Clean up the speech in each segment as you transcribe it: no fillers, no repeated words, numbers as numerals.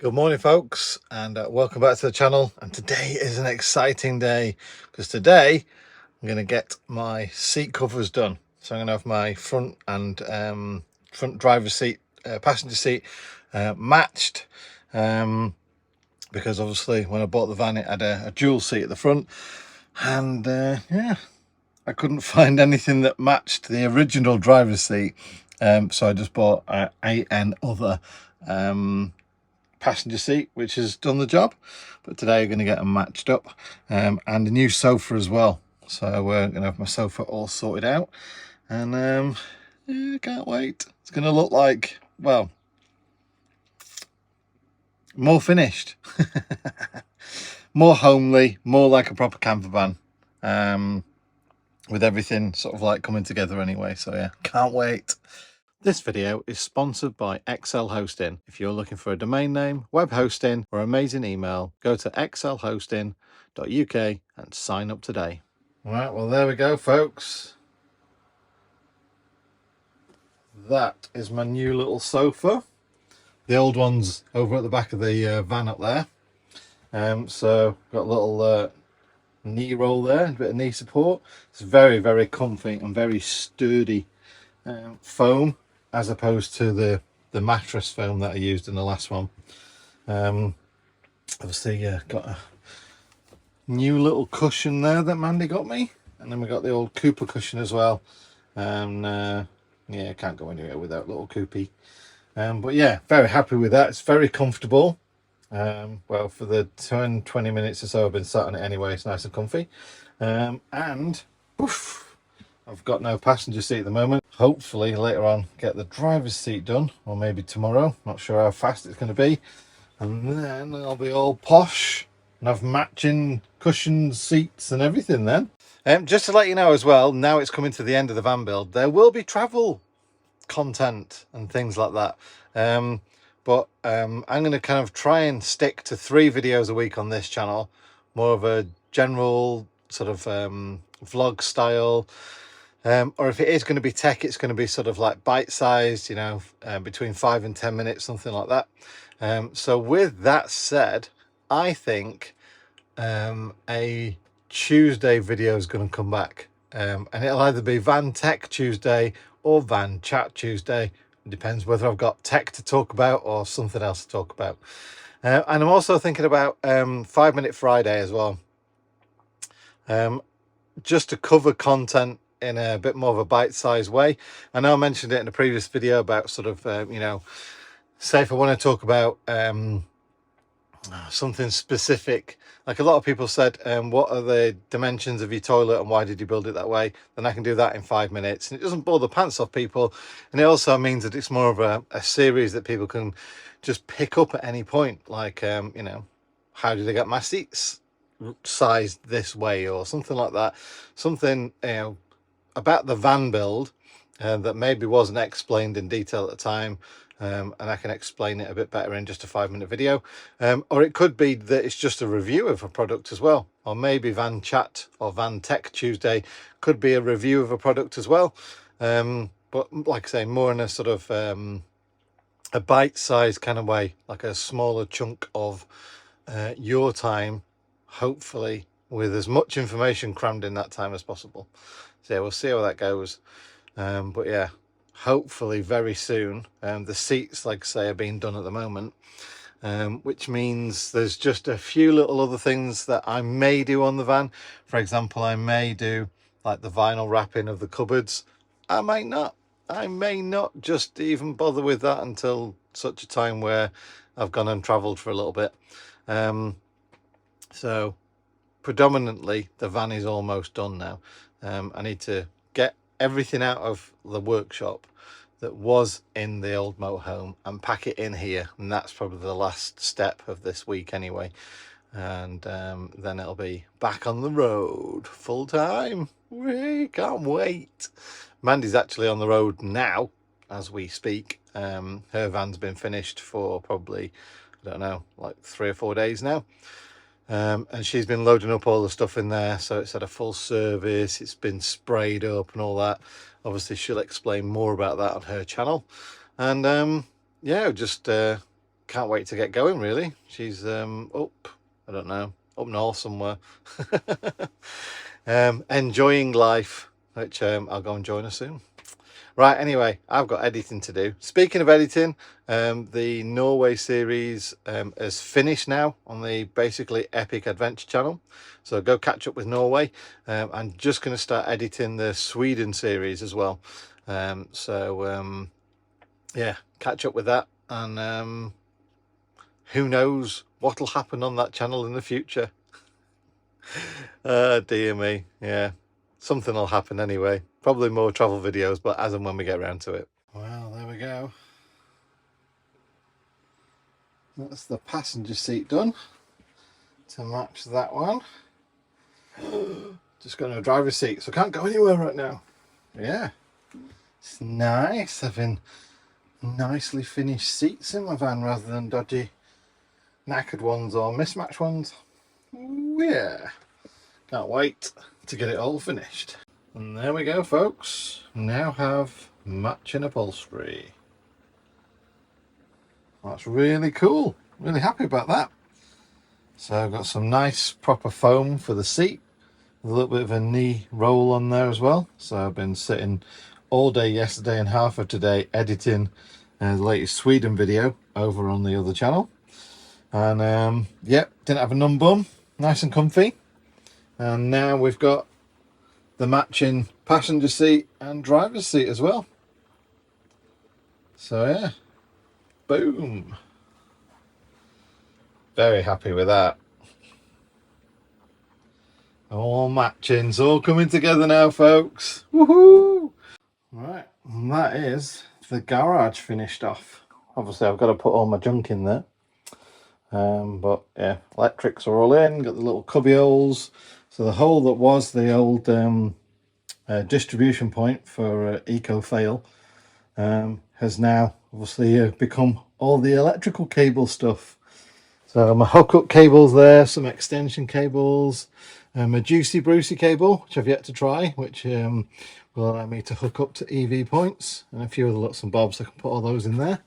Good morning, folks, and welcome back to the channel. And today is an exciting day because today I'm going to get my seat covers done. So I'm going to have my front and front driver's seat, passenger seat matched, because obviously when I bought the van it had a dual seat at the front, and yeah, I couldn't find anything that matched the original driver's seat, so I just bought an other passenger seat, which has done the job. But today I'm going to get them matched up, and a new sofa as well. So we're going to have my sofa all sorted out, and yeah, can't wait. It's going to look like, well, more finished, more homely, more like a proper camper van, with everything sort of like coming together anyway. So yeah, can't wait. This video is sponsored by XL Hosting. If you're looking for a domain name, web hosting, or amazing email, go to xlhosting.uk and sign up today. Right, well, there we go, folks. That is my new little sofa. The old one's over at the back of the van up there. So got a little knee roll there, a bit of knee support. It's very, very comfy and very sturdy foam, as opposed to the mattress foam that I used in the last one. Obviously got a new little cushion there that Mandy got me, and then we got the old Cooper cushion as well, and yeah, can't go anywhere without little Coopy. But yeah, very happy with that. It's very comfortable. Well, for the 20 minutes or so I've been sat on it anyway, it's nice and comfy. And oof, I've got no passenger seat at the moment. Hopefully later on get the driver's seat done, or maybe tomorrow. Not sure how fast it's going to be. And then I'll be all posh and have matching cushions, seats and everything then. Just to let you know as well, now it's coming to the end of the van build, there will be travel content and things like that. But I'm going to kind of try and stick to 3 videos a week on this channel. More of a general sort of vlog style. Or if it is going to be tech, it's going to be sort of like bite-sized, you know, between 5 and 10 minutes, something like that. So with that said, I think a Tuesday video is going to come back, and it'll either be Van Tech Tuesday or Van Chat Tuesday. It depends whether I've got tech to talk about or something else to talk about. And I'm also thinking about 5 Minute Friday as well, just to cover content in a bit more of a bite-sized way. I know I mentioned it in a previous video about sort of you know, say if I want to talk about something specific, like a lot of people said, what are the dimensions of your toilet and why did you build it that way, then I can do that in 5 minutes, and it doesn't bore the pants off people, and it also means that it's more of a series that people can just pick up at any point, like you know, how did I get my seats sized this way, or something like that, something, you know, about the van build that maybe wasn't explained in detail at the time, and I can explain it a bit better in just a 5-minute video. Or it could be that it's just a review of a product as well, or maybe Van Chat or Van Tech Tuesday could be a review of a product as well. But like I say, more in a sort of a bite-sized kind of way, like a smaller chunk of your time, hopefully with as much information crammed in that time as possible. So yeah, we'll see how that goes. But yeah, hopefully very soon. The seats, like I say, are being done at the moment, which means there's just a few little other things that I may do on the van. For example, I may do like the vinyl wrapping of the cupboards. I may not just even bother with that until such a time where I've gone and traveled for a little bit. So predominantly the van is almost done now. I need to get everything out of the workshop that was in the old motorhome and pack it in here, and that's probably the last step of this week anyway, and then it'll be back on the road full time. We can't wait. Mandy's actually on the road now as we speak. Her van's been finished for probably, I don't know, like 3 or 4 days now. And she's been loading up all the stuff in there, so it's had a full service, it's been sprayed up and all that. Obviously she'll explain more about that on her channel. And yeah, just can't wait to get going, really. She's up, I don't know, up north somewhere. Enjoying life, which I'll go and join her soon. Right, anyway, I've got editing to do. Speaking of editing, the Norway series is finished now on the basically Epic Adventure channel. So go catch up with Norway. I'm just going to start editing the Sweden series as well. Yeah, catch up with that. And who knows what'll happen on that channel in the future. Dear me, yeah. Something will happen anyway. Probably more travel videos, but as and when we get around to it. Well, there we go. That's the passenger seat done to match that one. Just got no driver's seat, so I can't go anywhere right now. Yeah, it's nice having nicely finished seats in my van rather than dodgy knackered ones or mismatched ones. Ooh, yeah, can't wait to get it all finished. And there we go, folks. Now have matching upholstery. That's really cool. Really happy about that. So I've got some nice proper foam for the seat. A little bit of a knee roll on there as well. So I've been sitting all day yesterday and half of today editing the latest Sweden video over on the other channel. And yep, didn't have a numb bum. Nice and comfy. And now we've got the matching passenger seat and driver's seat as well. So yeah, boom. Very happy with that. All matching, it's all coming together now, folks. Woohoo! Right, and that is the garage finished off. Obviously I've got to put all my junk in there. But yeah, electrics are all in, got the little cubby holes. So the hole that was the old distribution point for EcoFail has now obviously become all the electrical cable stuff. So my hookup cables there, some extension cables, a Juicy Brucey cable, which I've yet to try, which will allow me to hook up to EV points, and a few other lots and bobs. I can put all those in there.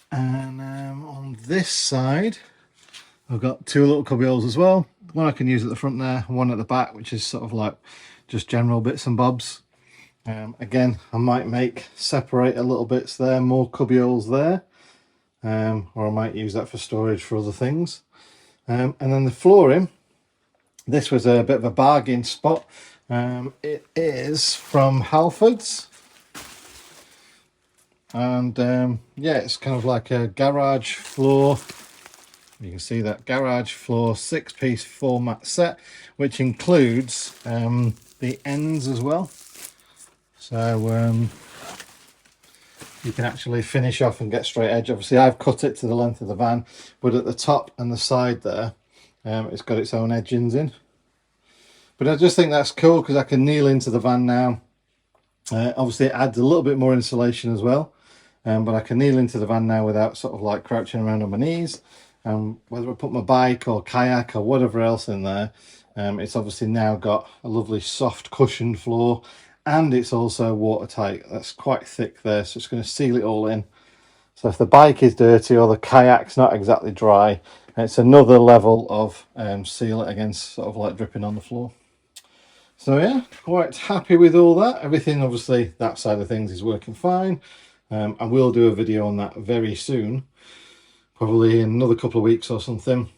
And on this side, I've got two little cubby holes as well. One I can use at the front there, one at the back, which is sort of like just general bits and bobs. Again, I might separate a little bits there, more cubby holes there. Or I might use that for storage for other things. And then the flooring, this was a bit of a bargain spot. It is from Halfords. And yeah, it's kind of like a garage floor. You can see that garage floor 6-piece 4-mat set, which includes the ends as well. So you can actually finish off and get straight edge. Obviously I've cut it to the length of the van, but at the top and the side there, it's got its own edgings in. But I just think that's cool because I can kneel into the van now. Obviously it adds a little bit more insulation as well, but I can kneel into the van now without sort of like crouching around on my knees. And whether I put my bike or kayak or whatever else in there, it's obviously now got a lovely soft cushioned floor. And it's also watertight. That's quite thick there, so it's going to seal it all in. So if the bike is dirty or the kayak's not exactly dry, it's another level of seal it against sort of like dripping on the floor. So yeah, quite happy with all that. Everything, obviously, that side of things is working fine. I will do a video on that very soon, probably in another couple of weeks or something,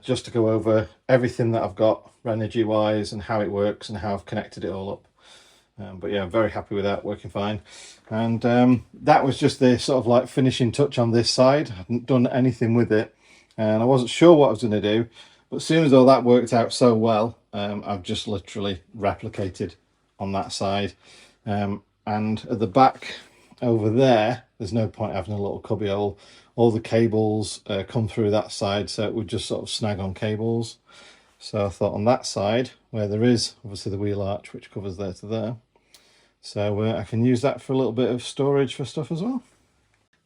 just to go over everything that I've got energy-wise and how it works and how I've connected it all up. But yeah, I'm very happy with that, working fine. And that was just the sort of like finishing touch on this side. I hadn't done anything with it and I wasn't sure what I was going to do, but as soon as all that worked out so well, I've just literally replicated on that side. And at the back over there, there's no point having a little cubby hole. All the cables come through that side, so it would just sort of snag on cables. So I thought on that side, where there is obviously the wheel arch which covers there to there, so I can use that for a little bit of storage for stuff as well.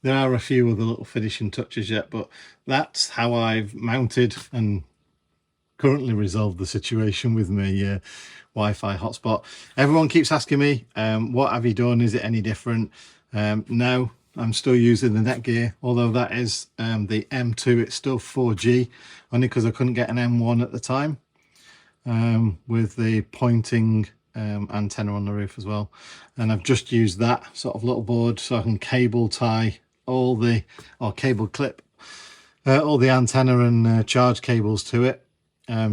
There are a few other little finishing touches yet, but that's how I've mounted and currently resolved the situation with my Wi-Fi hotspot. Everyone keeps asking me, what have you done? Is it any different? No, I'm still using the Netgear, although that is the M2. It's still 4G, only because I couldn't get an M1 at the time with the pointing antenna on the roof as well. And I've just used that sort of little board so I can cable tie all the, or cable clip all the antenna and charge cables to it,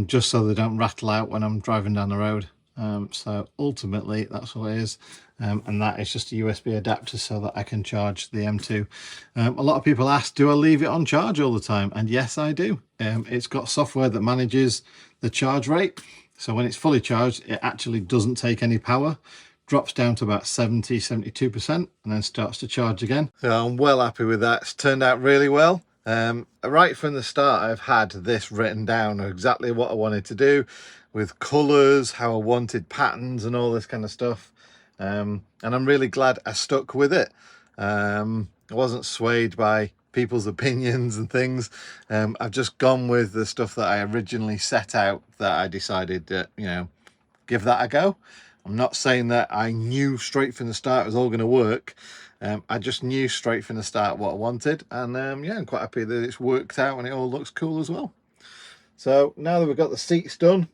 just so they don't rattle out when I'm driving down the road. So ultimately that's what it is, and that is just a USB adapter so that I can charge the M2. A lot of people ask, do I leave it on charge all the time? And yes, I do. It's got software that manages the charge rate, so when it's fully charged it actually doesn't take any power, drops down to about 72%, and then starts to charge again. So I'm well happy with that. It's turned out really well. Right from the start I've had this written down, exactly what I wanted to do with colours, how I wanted patterns and all this kind of stuff, and I'm really glad I stuck with it. I wasn't swayed by people's opinions and things. I've just gone with the stuff that I originally set out, that I decided that, you know, give that a go. I'm not saying that I knew straight from the start it was all going to work. I just knew straight from the start what I wanted, and yeah, I'm quite happy that it's worked out and it all looks cool as well. So now that we've got the seats done,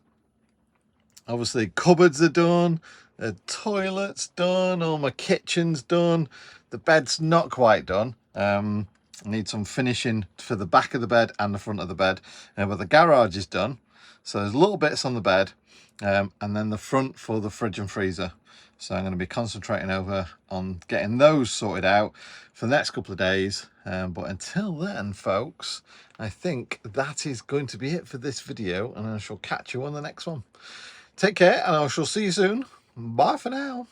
obviously cupboards are done, the toilet's done, all my kitchen's done, the bed's not quite done. I need some finishing for the back of the bed and the front of the bed, but the garage is done, so there's little bits on the bed, and then the front for the fridge and freezer. So I'm going to be concentrating over on getting those sorted out for the next couple of days. But until then, folks, I think that is going to be it for this video, and I shall catch you on the next one. Take care, and I shall see you soon. Bye for now.